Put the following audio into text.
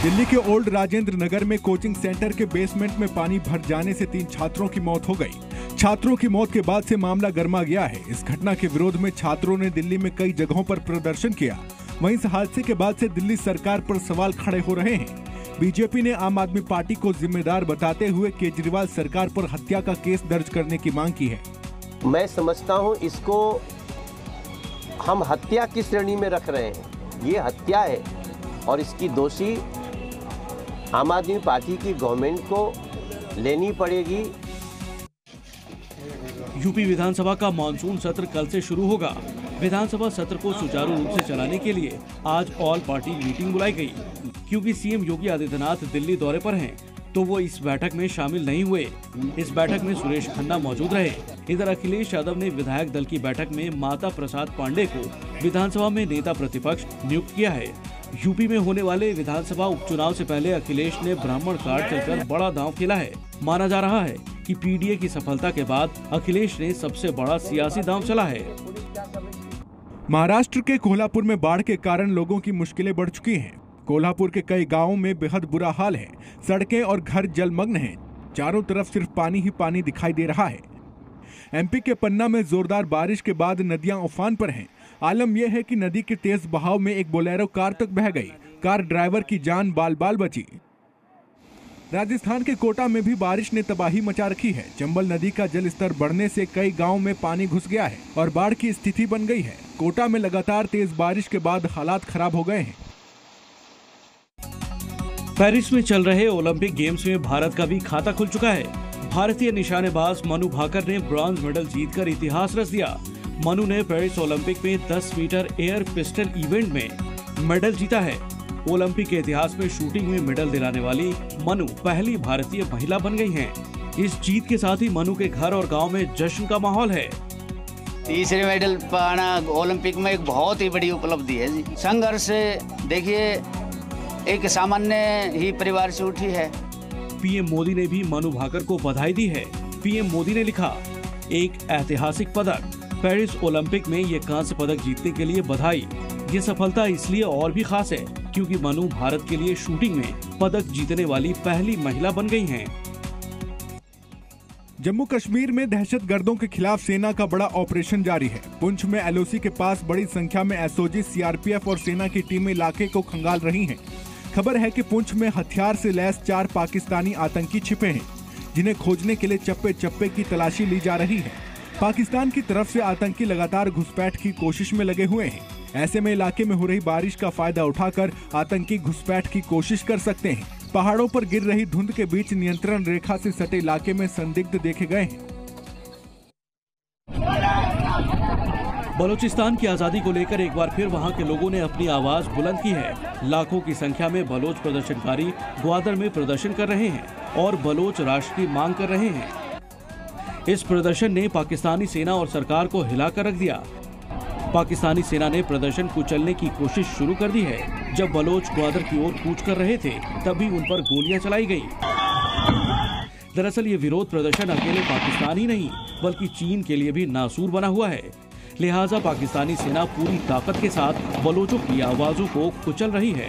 दिल्ली के ओल्ड राजेंद्र नगर में coaching centre के बेसमेंट में पानी भर जाने से 3 छात्रों की मौत हो गई। छात्रों की मौत के बाद से मामला गर्मा गया है। इस घटना के विरोध में छात्रों ने दिल्ली में कई जगहों पर प्रदर्शन किया। वहीं इस हादसे के बाद से दिल्ली सरकार पर सवाल खड़े हो रहे हैं। बीजेपी ने आम आदमी पार्टी को जिम्मेदार बताते हुए केजरीवाल सरकार पर हत्या का केस दर्ज करने की मांग की है। मैं समझता हूं इसको हम हत्या की श्रेणी में रख रहे हैं। ये हत्या है और इसकी दोषी आम आदमी पार्टी की गवर्नमेंट को लेनी पड़ेगी। यूपी विधानसभा का मानसून सत्र कल से शुरू होगा। विधानसभा सत्र को सुचारू रूप से चलाने के लिए आज ऑल पार्टी मीटिंग बुलाई गई। क्योंकि सीएम योगी आदित्यनाथ दिल्ली दौरे पर हैं, तो वो इस बैठक में शामिल नहीं हुए। इस बैठक में सुरेश खन्ना मौजूद रहे। इधर अखिलेश यादव ने विधायक दल की बैठक में माता प्रसाद पांडे को विधानसभा में नेता प्रतिपक्ष नियुक्त किया है। यूपी में होने वाले विधानसभा उपचुनाव से पहले अखिलेश ने ब्राह्मण कार्ड चलकर बड़ा दांव खेला है। माना जा रहा है कि पीडीए की सफलता के बाद अखिलेश ने सबसे बड़ा सियासी दांव चला है। महाराष्ट्र के कोल्हापुर में बाढ़ के कारण लोगों की मुश्किलें बढ़ चुकी हैं। कोल्हापुर के कई गांवों में बेहद बुरा हाल है। सड़कें और घर जलमग्न हैं। चारों तरफ सिर्फ पानी ही पानी दिखाई दे रहा है। एमपी के पन्ना में जोरदार बारिश के बाद नदियां उफान पर हैं। आलम यह है कि नदी के तेज बहाव में एक बोलेरो कार तक बह गई। कार ड्राइवर की जान बाल बाल बची। राजस्थान के कोटा में भी बारिश ने तबाही मचा रखी है। चंबल नदी का जल स्तर बढ़ने से कई गांवों में पानी घुस गया है और बाढ़ की स्थिति बन गई है। कोटा में लगातार तेज बारिश के बाद हालात खराब हो गए हैं। पेरिस में चल रहे ओलंपिक गेम्स में भारत का भी खाता खुल चुका है। भारतीय निशानेबाज मनु भाकर ने ब्रॉन्ज मेडल जीतकर इतिहास रच दिया। मनु ने पेरिस ओलंपिक में 10 मीटर एयर पिस्टल इवेंट में मेडल जीता है। ओलंपिक के इतिहास में शूटिंग में मेडल दिलाने वाली मनु पहली भारतीय महिला बन गई हैं। इस जीत के साथ ही मनु के घर और गांव में जश्न का माहौल है। तीसरे मेडल पाना ओलंपिक में एक बहुत ही बड़ी उपलब्धि है जी। संघर्ष देखिए एक सामान्य ही परिवार से उठी है। पीएम मोदी ने भी मनु भाकर को बधाई दी है। पीएम मोदी ने लिखा, एक ऐतिहासिक पदक। पेरिस ओलंपिक में ये कांस्य पदक जीतने के लिए बधाई। ये सफलता इसलिए और भी खास है क्योंकि मनु भारत के लिए शूटिंग में पदक जीतने वाली पहली महिला बन गई हैं। जम्मू कश्मीर में दहशतगर्दों के खिलाफ सेना का बड़ा ऑपरेशन जारी है। पुंछ में एलओसी के पास बड़ी संख्या में एसओजी, सीआरपीएफ और सेना की टीमें इलाके को खंगाल रही हैं। खबर है कि पुंछ में हथियार से लैस 4 पाकिस्तानी आतंकी छिपे हैं, जिन्हें खोजने के लिए चप्पे चप्पे की तलाशी ली जा रही है। पाकिस्तान की तरफ से आतंकी लगातार घुसपैठ की कोशिश में लगे हुए हैं। ऐसे में इलाके में हो रही बारिश का फायदा उठाकर आतंकी घुसपैठ की कोशिश कर सकते हैं। पहाड़ों पर गिर रही धुंध के बीच नियंत्रण रेखा से सटे इलाके में संदिग्ध देखे गए हैं। बलूचिस्तान की आजादी को लेकर एक बार फिर वहां के लोगों ने अपनी आवाज बुलंद की है। लाखों की संख्या में बलोच प्रदर्शनकारी ग्वादर में प्रदर्शन कर रहे हैं और बलोच राष्ट्र की मांग कर रहे हैं। इस प्रदर्शन ने पाकिस्तानी सेना और सरकार को हिलाकर रख दिया। पाकिस्तानी सेना ने प्रदर्शन कुचलने की कोशिश शुरू कर दी है। जब बलोच ग्वादर की ओर कूच कर रहे थे तभी उन पर गोलियां चलाई गईं। दरअसल ये विरोध प्रदर्शन अकेले पाकिस्तान ही नहीं बल्कि चीन के लिए भी नासूर बना हुआ है। लिहाजा पाकिस्तानी सेना पूरी ताकत के साथ बलोचों की आवाजों को कुचल रही है।